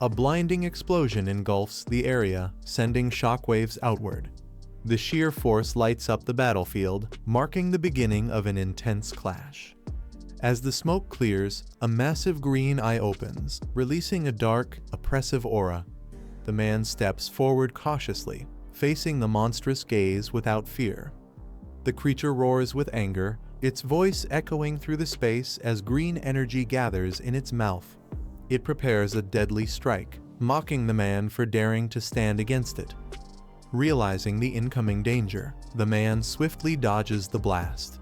A blinding explosion engulfs the area, sending shockwaves outward. The sheer force lights up the battlefield, marking the beginning of an intense clash. As the smoke clears, a massive green eye opens, releasing a dark, oppressive aura. The man steps forward cautiously, facing the monstrous gaze without fear. The creature roars with anger, its voice echoing through the space as green energy gathers in its mouth. It prepares a deadly strike, mocking the man for daring to stand against it. Realizing the incoming danger, the man swiftly dodges the blast.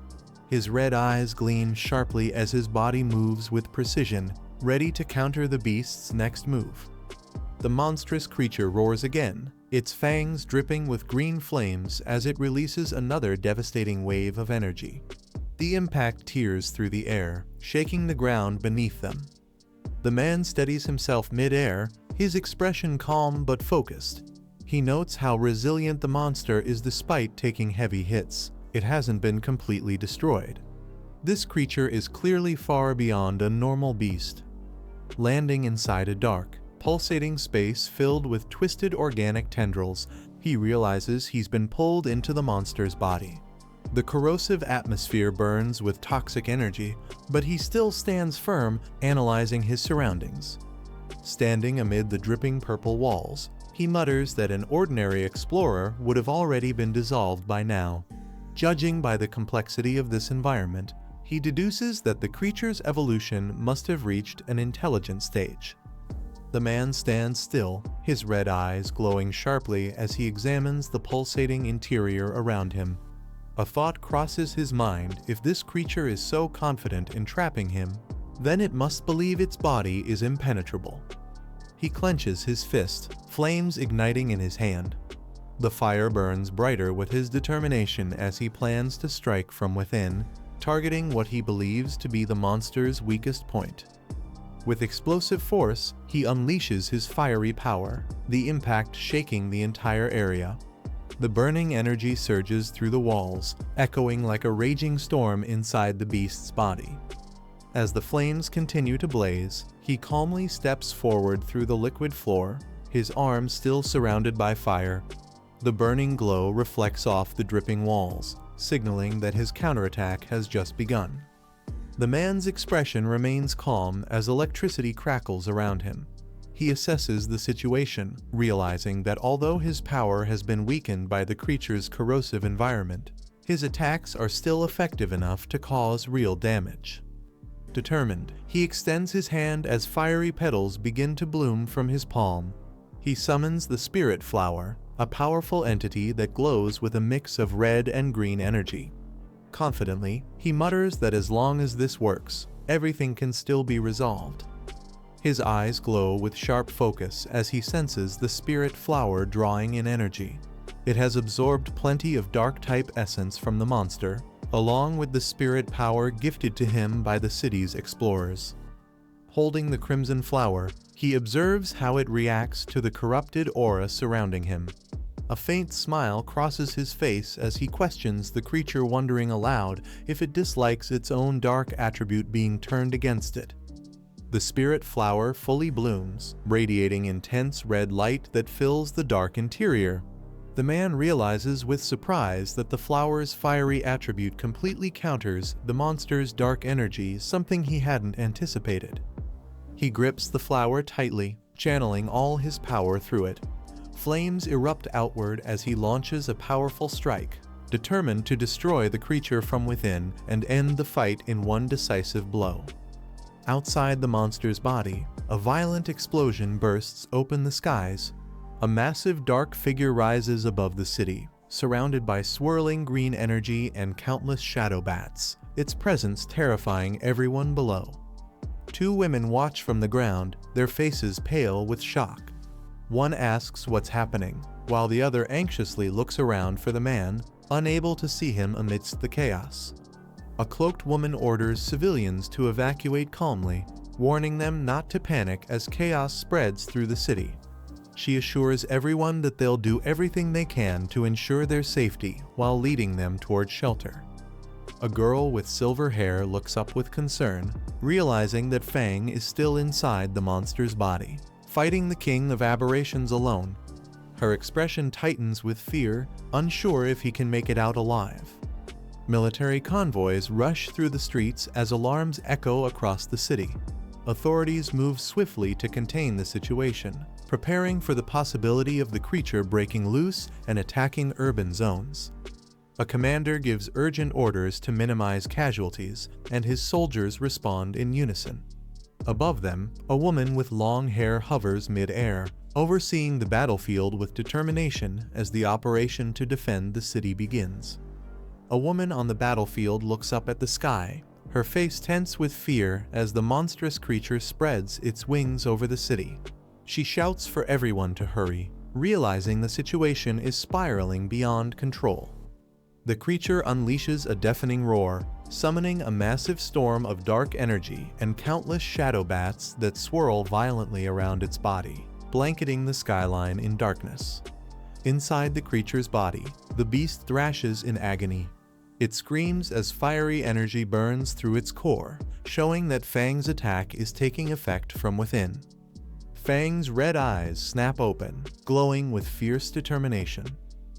His red eyes gleam sharply as his body moves with precision, ready to counter the beast's next move. The monstrous creature roars again, its fangs dripping with green flames as it releases another devastating wave of energy. The impact tears through the air, shaking the ground beneath them. The man steadies himself mid-air, his expression calm but focused. He notes how resilient the monster is despite taking heavy hits. It hasn't been completely destroyed. This creature is clearly far beyond a normal beast. Landing inside a dark, pulsating space filled with twisted organic tendrils, he realizes he's been pulled into the monster's body. The corrosive atmosphere burns with toxic energy, but he still stands firm, analyzing his surroundings. Standing amid the dripping purple walls, he mutters that an ordinary explorer would have already been dissolved by now. Judging by the complexity of this environment, he deduces that the creature's evolution must have reached an intelligent stage. The man stands still, his red eyes glowing sharply as he examines the pulsating interior around him. A thought crosses his mind: if this creature is so confident in trapping him, then it must believe its body is impenetrable. He clenches his fist, flames igniting in his hand. The fire burns brighter with his determination as he plans to strike from within, targeting what he believes to be the monster's weakest point. With explosive force, he unleashes his fiery power, the impact shaking the entire area. The burning energy surges through the walls, echoing like a raging storm inside the beast's body. As the flames continue to blaze, he calmly steps forward through the liquid floor, his arms still surrounded by fire. The burning glow reflects off the dripping walls, signaling that his counterattack has just begun. The man's expression remains calm as electricity crackles around him. He assesses the situation, realizing that although his power has been weakened by the creature's corrosive environment, his attacks are still effective enough to cause real damage. Determined, he extends his hand as fiery petals begin to bloom from his palm. He summons the Spirit Flower, a powerful entity that glows with a mix of red and green energy. Confidently, he mutters that as long as this works, everything can still be resolved. His eyes glow with sharp focus as he senses the Spirit Flower drawing in energy. It has absorbed plenty of dark-type essence from the monster, along with the spirit power gifted to him by the city's explorers. Holding the crimson flower, he observes how it reacts to the corrupted aura surrounding him. A faint smile crosses his face as he questions the creature, wondering aloud if it dislikes its own dark attribute being turned against it. The spirit flower fully blooms, radiating intense red light that fills the dark interior. The man realizes with surprise that the flower's fiery attribute completely counters the monster's dark energy, something he hadn't anticipated. He grips the flower tightly, channeling all his power through it. Flames erupt outward as he launches a powerful strike, determined to destroy the creature from within and end the fight in one decisive blow. Outside the monster's body, a violent explosion bursts open the skies. A massive dark figure rises above the city, surrounded by swirling green energy and countless shadow bats, its presence terrifying everyone below. Two women watch from the ground, their faces pale with shock. One asks what's happening, while the other anxiously looks around for the man, unable to see him amidst the chaos. A cloaked woman orders civilians to evacuate calmly, warning them not to panic as chaos spreads through the city. She assures everyone that they'll do everything they can to ensure their safety while leading them toward shelter. A girl with silver hair looks up with concern, realizing that Fang is still inside the monster's body. fighting the king of aberrations alone. Her expression tightens with fear, unsure if he can make it out alive. Military convoys rush through the streets as alarms echo across the city. Authorities move swiftly to contain the situation, preparing for the possibility of the creature breaking loose and attacking urban zones. A commander gives urgent orders to minimize casualties, and his soldiers respond in unison. Above them, a woman with long hair hovers mid-air, overseeing the battlefield with determination as the operation to defend the city begins. A woman on the battlefield looks up at the sky, her face tense with fear as the monstrous creature spreads its wings over the city. She shouts for everyone to hurry, realizing the situation is spiraling beyond control. The creature unleashes a deafening roar, summoning a massive storm of dark energy and countless shadow bats that swirl violently around its body, blanketing the skyline in darkness. Inside the creature's body, the beast thrashes in agony. It screams as fiery energy burns through its core, showing that Fang's attack is taking effect from within. Fang's red eyes snap open, glowing with fierce determination.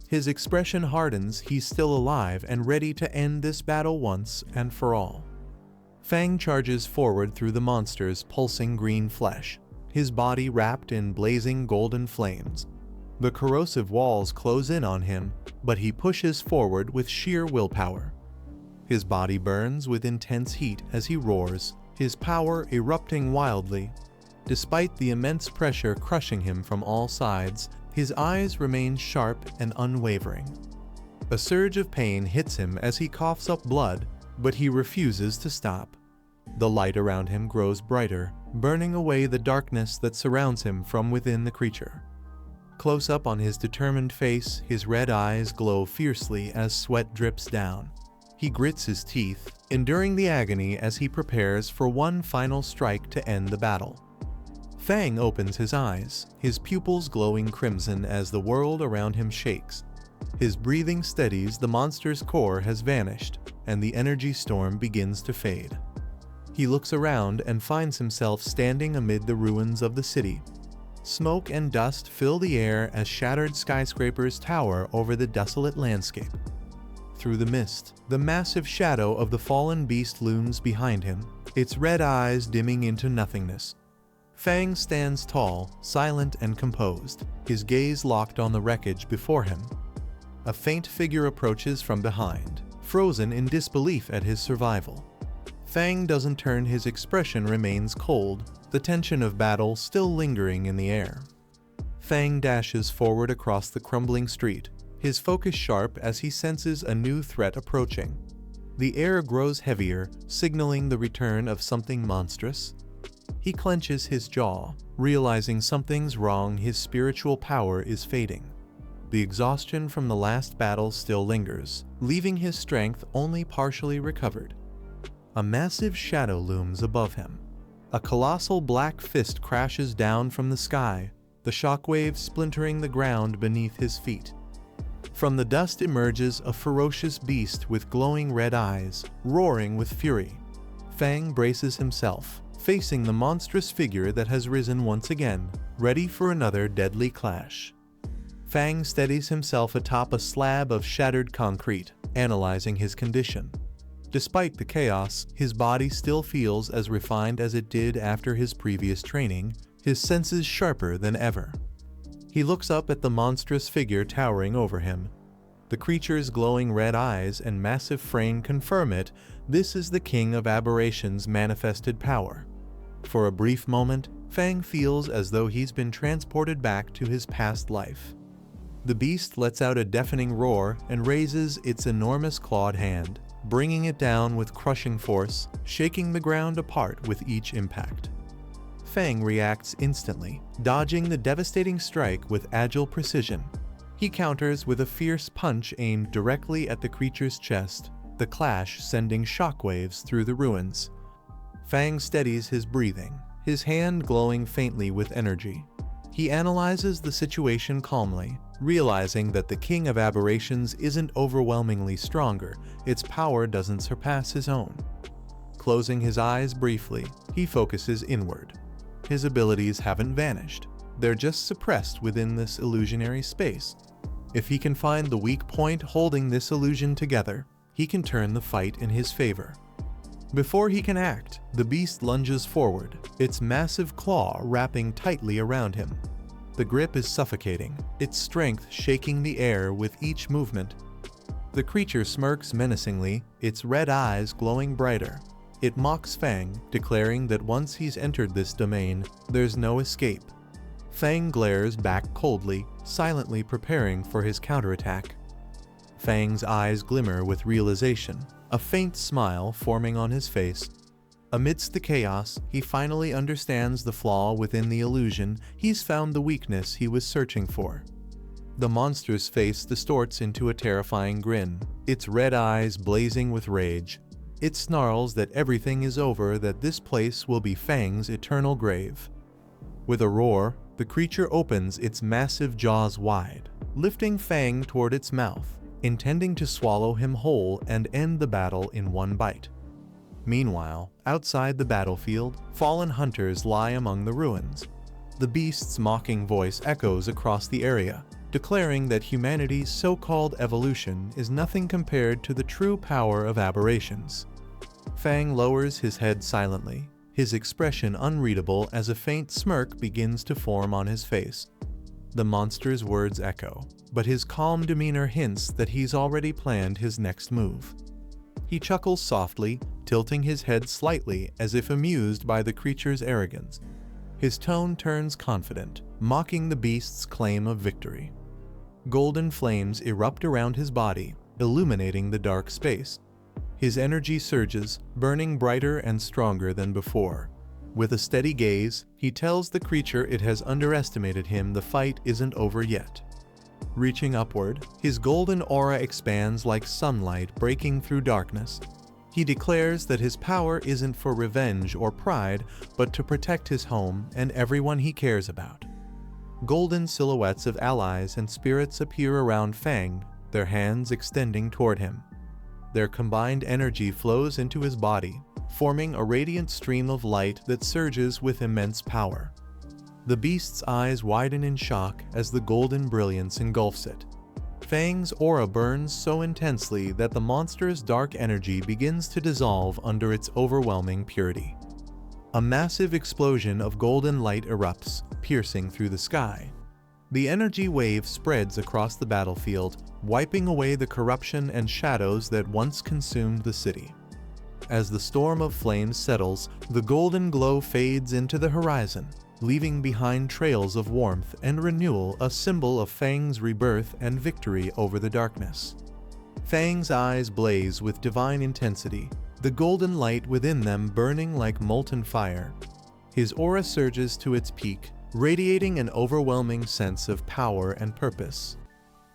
His expression hardens. He's still alive and ready to end this battle once and for all. Fang charges forward through the monster's pulsing green flesh, his body wrapped in blazing golden flames. The corrosive walls close in on him, but he pushes forward with sheer willpower. His body burns with intense heat as he roars, his power erupting wildly. Despite the immense pressure crushing him from all sides, his eyes remain sharp and unwavering. A surge of pain hits him as he coughs up blood, but he refuses to stop. The light around him grows brighter, burning away the darkness that surrounds him from within the creature. Close up on his determined face, his red eyes glow fiercely as sweat drips down. He grits his teeth, enduring the agony as he prepares for one final strike to end the battle. Fang opens his eyes, his pupils glowing crimson as the world around him shakes. His breathing steadies. The monster's core has vanished, and the energy storm begins to fade. He looks around and finds himself standing amid the ruins of the city. Smoke and dust fill the air as shattered skyscrapers tower over the desolate landscape. Through the mist, the massive shadow of the fallen beast looms behind him, its red eyes dimming into nothingness. Fang stands tall, silent and composed, his gaze locked on the wreckage before him. A faint figure approaches from behind, frozen in disbelief at his survival. Fang doesn't turn. His expression remains cold, the tension of battle still lingering in the air. Fang dashes forward across the crumbling street, his focus sharp as he senses a new threat approaching. The air grows heavier, signaling the return of something monstrous. He clenches his jaw, realizing something's wrong. His spiritual power is fading. The exhaustion from the last battle still lingers, leaving his strength only partially recovered. A massive shadow looms above him. A colossal black fist crashes down from the sky, the shockwaves splintering the ground beneath his feet. From the dust emerges a ferocious beast with glowing red eyes, roaring with fury. Fang braces himself, facing the monstrous figure that has risen once again, ready for another deadly clash. Fang steadies himself atop a slab of shattered concrete, analyzing his condition. Despite the chaos, his body still feels as refined as it did after his previous training, his senses sharper than ever. He looks up at the monstrous figure towering over him. The creature's glowing red eyes and massive frame confirm it. This is the king of aberrations' manifested power. For a brief moment, Fang feels as though he's been transported back to his past life. The beast lets out a deafening roar and raises its enormous clawed hand, bringing it down with crushing force, shaking the ground apart with each impact. Fang reacts instantly, dodging the devastating strike with agile precision. He counters with a fierce punch aimed directly at the creature's chest, the clash sending shockwaves through the ruins. Fang steadies his breathing, his hand glowing faintly with energy. He analyzes the situation calmly, realizing that the king of aberrations isn't overwhelmingly stronger. Its power doesn't surpass his own. Closing his eyes briefly, he focuses inward. his abilities haven't vanished. They're just suppressed within this illusionary space. If he can find the weak point holding this illusion together, he can turn the fight in his favor. Before he can act, the beast lunges forward, its massive claw wrapping tightly around him. The grip is suffocating, its strength shaking the air with each movement. The creature smirks menacingly, its red eyes glowing brighter. It mocks Fang, declaring that once he's entered this domain, there's no escape. Fang glares back coldly, silently preparing for his counterattack. Fang's eyes glimmer with realization, a faint smile forming on his face. Amidst the chaos, he finally understands the flaw within the illusion. He's found the weakness he was searching for. The monster's face distorts into a terrifying grin, its red eyes blazing with rage. It snarls that everything is over, that this place will be Fang's eternal grave. With a roar, the creature opens its massive jaws wide, lifting Fang toward its mouth, intending to swallow him whole and end the battle in one bite. Meanwhile, outside the battlefield, fallen hunters lie among the ruins. The beast's mocking voice echoes across the area, declaring that humanity's so-called evolution is nothing compared to the true power of aberrations. Fang lowers his head silently, his expression unreadable as a faint smirk begins to form on his face. The monster's words echo, but his calm demeanor hints that he's already planned his next move. He chuckles softly, tilting his head slightly as if amused by the creature's arrogance. His tone turns confident, mocking the beast's claim of victory. Golden flames erupt around his body, illuminating the dark space. His energy surges, burning brighter and stronger than before. With a steady gaze, he tells the creature it has underestimated him. The fight isn't over yet. Reaching upward, his golden aura expands like sunlight breaking through darkness. He declares that his power isn't for revenge or pride, but to protect his home and everyone he cares about. Golden silhouettes of allies and spirits appear around Fang, their hands extending toward him. Their combined energy flows into his body, forming a radiant stream of light that surges with immense power. The beast's eyes widen in shock as the golden brilliance engulfs it. Fang's aura burns so intensely that the monster's dark energy begins to dissolve under its overwhelming purity. A massive explosion of golden light erupts, piercing through the sky. The energy wave spreads across the battlefield, wiping away the corruption and shadows that once consumed the city. As the storm of flames settles, the golden glow fades into the horizon, leaving behind trails of warmth and renewal, a symbol of Fang's rebirth and victory over the darkness. Fang's eyes blaze with divine intensity, the golden light within them burning like molten fire. His aura surges to its peak, radiating an overwhelming sense of power and purpose.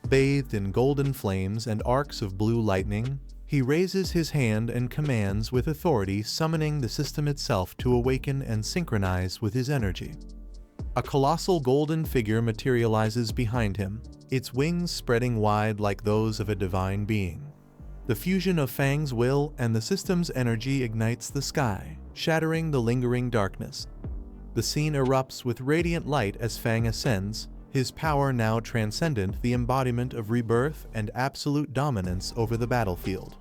Bathed in golden flames and arcs of blue lightning, he raises his hand and commands with authority, summoning the system itself to awaken and synchronize with his energy. A colossal golden figure materializes behind him, its wings spreading wide like those of a divine being. The fusion of Fang's will and the system's energy ignites the sky, shattering the lingering darkness. The scene erupts with radiant light as Fang ascends, his power now transcendent, the embodiment of rebirth and absolute dominance over the battlefield.